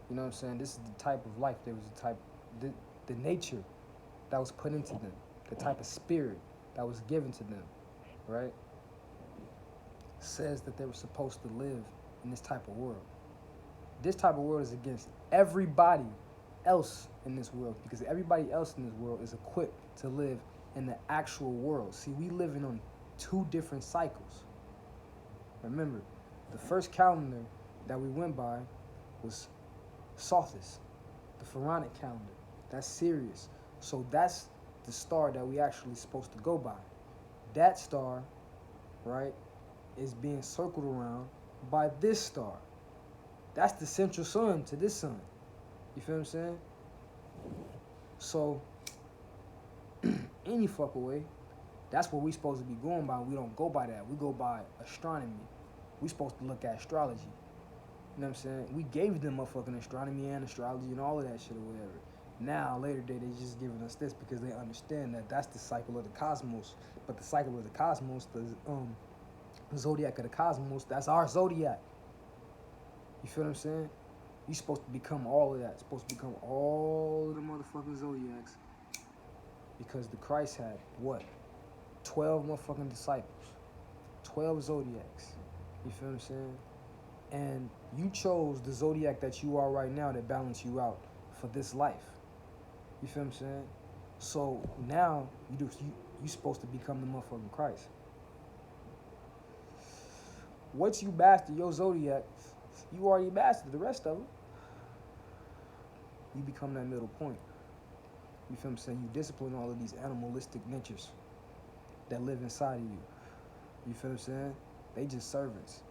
You know what I'm saying? This is the type of life the nature that was put into them, the type of spirit that was given to them, right? Says that they were supposed to live in this type of world. This type of world is against everybody else in this world, because everybody else in this world is equipped to live in the actual world. See, we living on 2 different cycles. Remember, the first calendar that we went by was Sothis, the pharaonic calendar. That's Sirius. So that's the star that we actually supposed to go by. That star, right, is being circled around by this star. That's the central sun to this sun. You feel what I'm saying? So, any fuck away, that's what we supposed to be going by. We don't go by that. We go by astronomy. We supposed to look at astrology. You know what I'm saying? We gave them motherfucking astronomy and astrology and all of that shit or whatever. Now, later day, they just giving us this because they understand that that's the cycle of the cosmos. But the cycle of the cosmos, the zodiac of the cosmos, that's our zodiac. You feel what I'm saying? You supposed to become all of that. Supposed to become all of the motherfucking zodiacs. Because the Christ had, what? 12 motherfucking disciples. 12 zodiacs. You feel what I'm saying? And you chose the zodiac that you are right now to balance you out for this life. You feel what I'm saying? So now you supposed to become the motherfucking Christ. Once you master your zodiac, you already mastered the rest of them. You become that middle point. You feel what I'm saying? You discipline all of these animalistic natures that live inside of you. You feel what I'm saying? They just servants.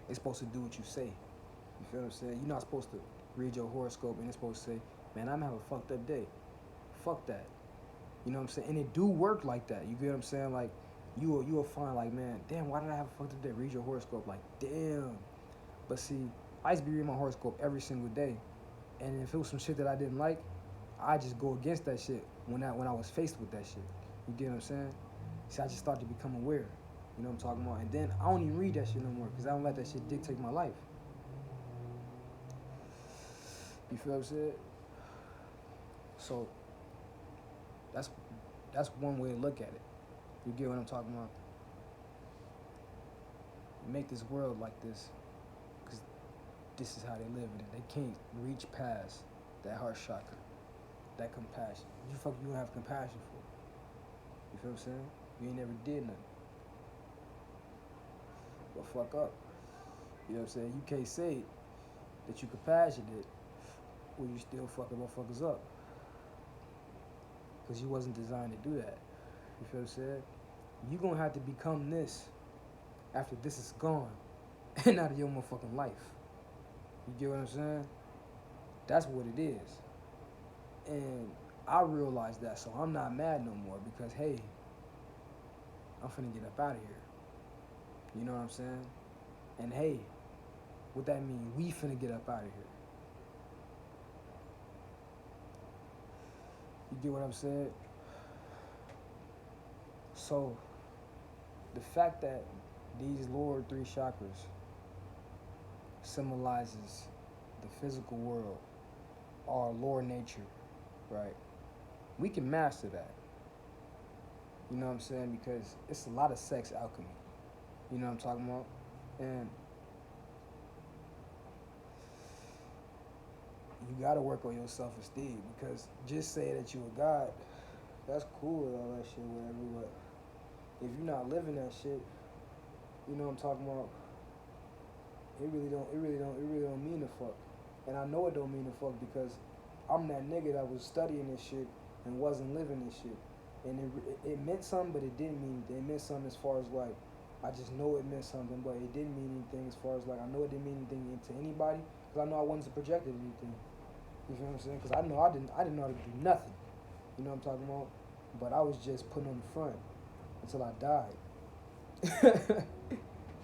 They supposed to do what you say. You feel what I'm saying? You're not supposed to read your horoscope and it's supposed to say, man, I'm having a fucked up day. Fuck that. You know what I'm saying? And it do work like that. You get what I'm saying? Like, you will find like, man, damn, why did I have a fucked up day? Read your horoscope. Like, damn. But see, I used to be reading my horoscope every single day. And if it was some shit that I didn't like, I just go against that shit when I was faced with that shit. You get what I'm saying? See, I just started to become aware. You know what I'm talking about? And then I don't even read that shit no more because I don't let that shit dictate my life. You feel what I'm saying? So that's one way to look at it. You get what I'm talking about? You make this world like this because this is how they live in it. They can't reach past that heart chakra, that compassion. You don't have compassion for. You feel what I'm saying? You ain't never did nothing. But fuck up. You know what I'm saying? You can't say that you compassionate when you still fucking motherfuckers up. Because you wasn't designed to do that. You feel what I'm saying? You gonna have to become this after this is gone and out of your motherfucking life. You get what I'm saying? That's what it is. And I realized that, so I'm not mad no more because, hey, I'm finna get up out of here. You know what I'm saying? And hey, what that mean? We finna get up out of here. You get what I'm saying? So, the fact that these lower three chakras symbolizes the physical world, our lower nature, right? We can master that. You know what I'm saying? Because it's a lot of sex alchemy. You know what I'm talking about? And you gotta work on your self-esteem because just say that you a god, that's cool and all that shit, whatever, but if you're not living that shit, you know what I'm talking about, it really don't mean the fuck. And I know it don't mean the fuck because I'm that nigga that was studying this shit and wasn't living this shit. And it meant something, but it didn't mean anything. It meant something as far as like, I just know it meant something, but it didn't mean anything as far as like, I know it didn't mean anything to anybody because I know I wasn't projected anything. You feel what I'm saying? Because I know I didn't know how to do nothing. You know what I'm talking about? But I was just putting on the front until I died.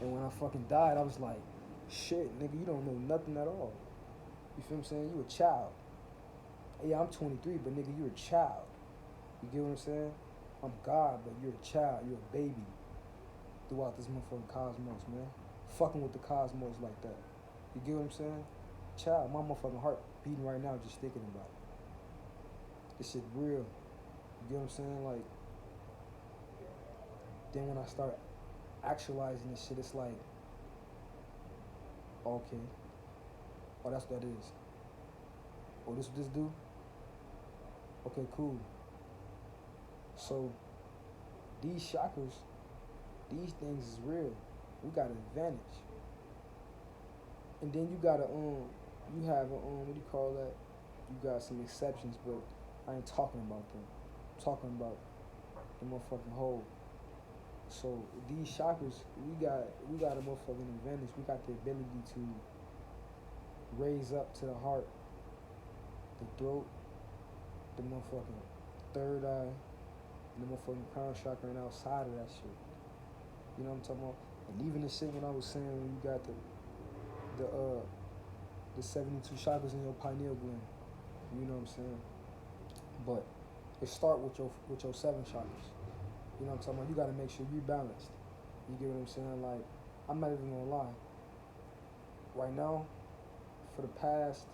And when I fucking died, I was like, shit, nigga, you don't know nothing at all. You feel what I'm saying? You a child. Yeah, I'm 23, but nigga, you're a child. You get what I'm saying? I'm God, but you're a child. You're a baby throughout this motherfucking cosmos, man. Fucking with the cosmos like that. You get what I'm saying? Child, my motherfucking heart beating right now just thinking about it. This shit real. You get what I'm saying? Like, then when I start actualizing this shit, it's like, okay. Oh, that's what that is. Oh, this what this do? Okay, cool. So, these chakras, these things is real. We got an advantage. And then you gotta, you have a, what do you call that? You got some exceptions, but I ain't talking about them. I'm talking about the motherfucking whole. So these chakras, we got a motherfucking advantage. We got the ability to raise up to the heart, the throat, the motherfucking third eye, and the motherfucking crown chakra, and outside of that shit. You know what I'm talking about? And even the shit when I was saying when you got the uh the 72 chakras in your pineal gland. You know what I'm saying? But it start with your seven chakras. You know what I'm talking about? You gotta make sure you balanced. You get what I'm saying? Like, I'm not even gonna lie. Right now, for the past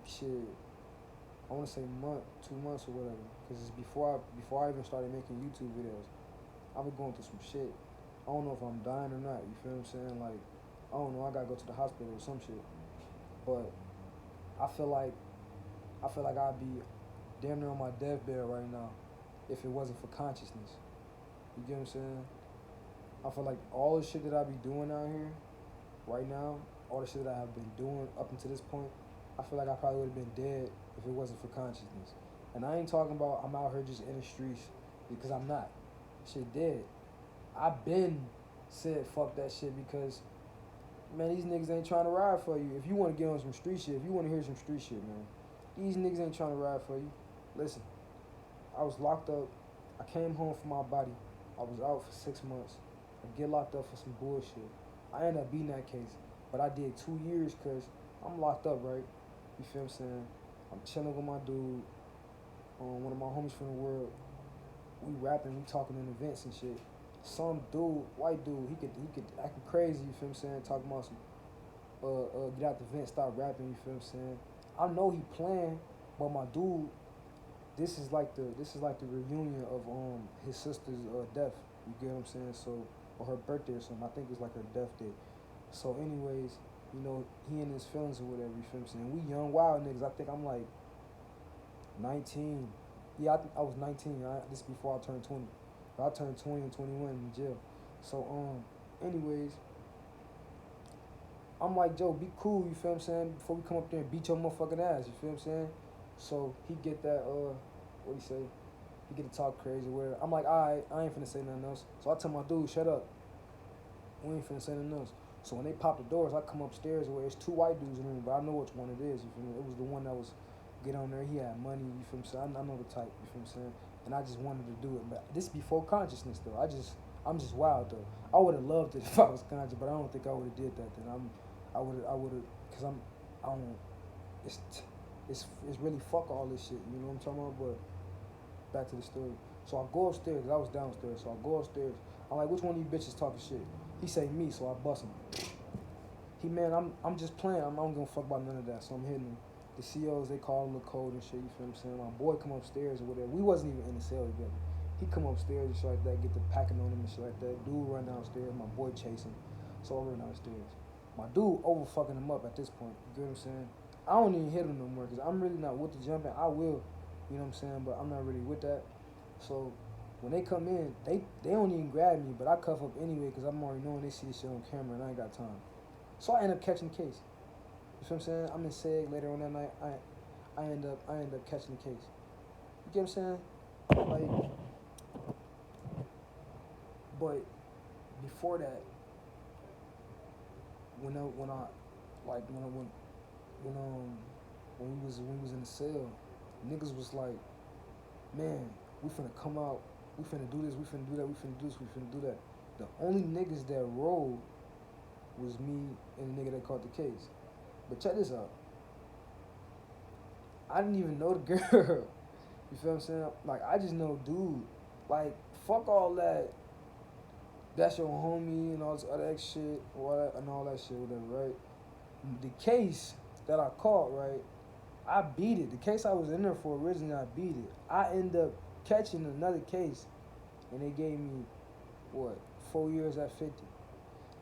shit, I wanna say month, 2 months or whatever, because it's before I even started making YouTube videos. I've been going through some shit. I don't know if I'm dying or not, you feel what I'm saying? Like, I don't know, I gotta go to the hospital or some shit. But I feel like I'd be damn near on my deathbed right now if it wasn't for consciousness. You get what I'm saying? I feel like all the shit that I be doing out here right now, all the shit that I have been doing up until this point, I feel like I probably would have been dead if it wasn't for consciousness. And I ain't talking about I'm out here just in the streets, because I'm not. Shit dead. I been said fuck that shit because, man, these niggas ain't trying to ride for you. If you want to get on some street shit, if you want to hear some street shit, man, these niggas ain't trying to ride for you. Listen, I was locked up. I came home from my body. I was out for 6 months. I get locked up for some bullshit. I ended up beating that case, but I did 2 years because I'm locked up, right? You feel what I'm saying? I'm chilling with my dude, one of my homies from the world. We rapping, we talking in events and shit. Some dude, white dude, he could acting crazy, you feel what I'm saying? Talking about some get out the vent, stop rapping, you feel what I'm saying? I know he playing, but my dude, this is like the reunion of his sister's death. You get what I'm saying? So, or her birthday or something. I think it was like her death day. So anyways, you know, he in his feelings or whatever, you feel what I'm saying? We young wild niggas. I think I'm like 19. Yeah, I was 19. This before I turned 20. I turned 20 and 21 in jail. So anyways, I'm like, Joe, be cool, you feel what I'm saying? Before we come up there and beat your motherfucking ass, you feel what I'm saying? So he get that, what he say? He get to talk crazy or whatever. I'm like, alright, I ain't finna say nothing else. So I tell my dude, shut up. We ain't finna say nothing else. So when they pop the doors, I come upstairs where there's 2 white dudes in the room, but I know which one it is, you feel me? It was the one that was get on there, he had money, you feel what I'm saying? I know the type, you feel what I'm saying? And I just wanted to do it. But this before consciousness though. I'm just wild though. I would have loved it if I was conscious, but I don't think I would have did that then. I would have, cause I don't, it's really fuck all this shit, you know what I'm talking about? But back to the story. So I go upstairs, cause I was downstairs, so I go upstairs. I'm like, which one of you bitches talking shit? He say me, so I bust him. He, man, I'm just playing, I don't give a fuck about none of that, so I'm hitting him. The COs, they call him the code and shit, you feel what I'm saying? My boy come upstairs or whatever. We wasn't even in the cell together. He come upstairs and shit like that, get the packing on him and shit like that. Dude run downstairs, my boy chase him. So I run downstairs. My dude over fucking him up at this point, you get what I'm saying? I don't even hit him no more, because I'm really not with the jumping. I will, you know what I'm saying, but I'm not really with that. So when they come in, they don't even grab me, but I cuff up anyway, because I'm already knowing they see this shit on camera and I ain't got time. So I end up catching the case. You feel what I'm saying? I'm in SEG later on that night. I end up catching the case. You get what I'm saying? Like, but before that, when we was in the cell, niggas was like, man, we finna come out, we finna do this, we finna do that, we finna do this, we finna do that. The only niggas that rolled was me and the nigga that caught the case. But check this out. I didn't even know the girl. You feel what I'm saying? Like, I just know dude. Like, fuck all that. That's your homie and all this other X shit and all that shit, whatever, right? The case that I caught, right? I beat it. The case I was in there for originally, I beat it. I end up catching another case, and they gave me, 4 years at 50.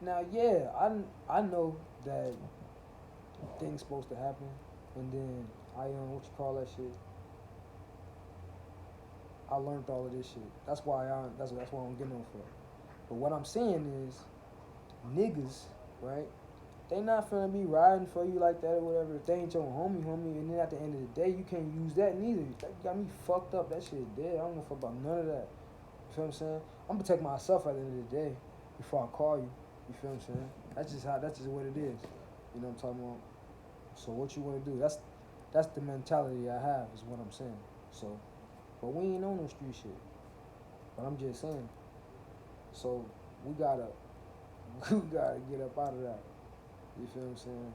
Now, yeah, I know that things supposed to happen, and then what you call that shit? I learned all of this shit. That's why I don't get no fuck. But what I'm saying is, niggas, right? they not finna be riding for you like that or whatever. If they ain't your homie, and then at the end of the day, you can't use that neither. That got me fucked up. That shit dead. I don't know about none of that. You feel what I'm saying? I'm gonna protect myself at the end of the day before I call you. You feel what I'm saying? That's just what it is. You know what I'm talking about? So what you wanna do? That's the mentality I have, is what I'm saying. So, but we ain't on no street shit. But I'm just saying. So we gotta we gotta get up out of that. You feel what I'm saying?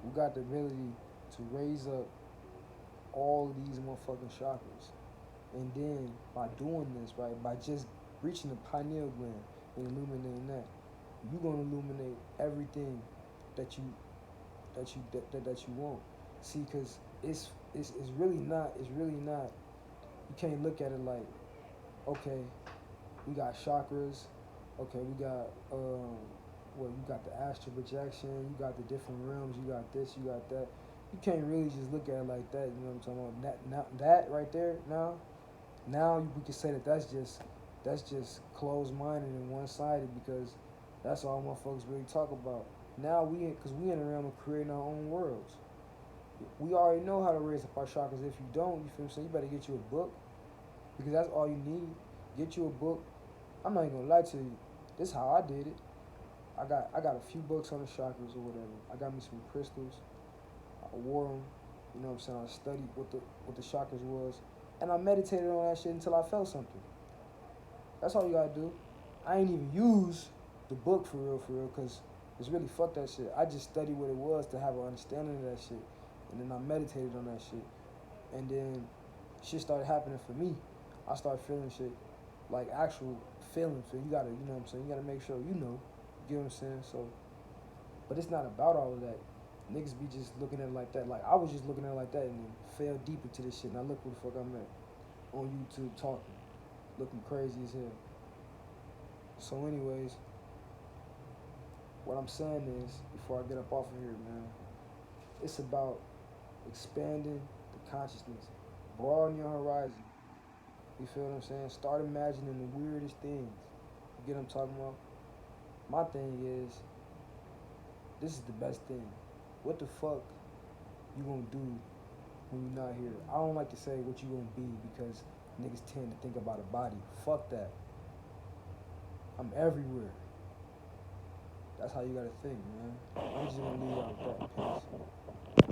We got the ability to raise up all of these motherfucking chakras. And then by doing this, right, by just reaching the pineal gland and illuminating that, you're gonna illuminate everything that you want. See, cause it's really not. You can't look at it like, okay, we got chakras, okay, we got well, you got the astral projection, you got the different realms, you got this, you got that. You can't really just look at it like that. You know what I'm talking about? That right there now we can say that that's just closed minded and one sided, because that's all motherfuckers really talk about. Now cause we in the realm of creating our own worlds. We already know how to raise up our chakras. If you don't, you feel what I'm saying? You better get you a book, because that's all you need. Get you a book. I'm not even gonna lie to you. This is how I did it. I got a few books on the chakras or whatever. I got me some crystals. I wore them. You know what I'm saying? I studied what the chakras was, and I meditated on that shit until I felt something. That's all you gotta do. I ain't even use the book for real, cause it's really fuck that shit. I just studied what it was to have an understanding of that shit, and then I meditated on that shit, and then shit started happening for me. I started feeling shit, like actual feeling. So you gotta, you know what I'm saying? You gotta make sure you know. You get what I'm saying? So, but it's not about all of that. Niggas be just looking at it like that. Like I was just looking at it like that, and then fell deep into this shit. Now look where the fuck I'm at on YouTube talking, looking crazy as hell. So, anyways, what I'm saying is, before I get up off of here, man, it's about expanding the consciousness, broaden your horizon. You feel what I'm saying? Start imagining the weirdest things. You get what I'm talking about? My thing is, this is the best thing. What the fuck you gonna do when you're not here? I don't like to say what you gonna be, because niggas tend to think about a body. Fuck that. I'm everywhere. That's how you gotta think, man. I'm just gonna leave y'all with that. Peace.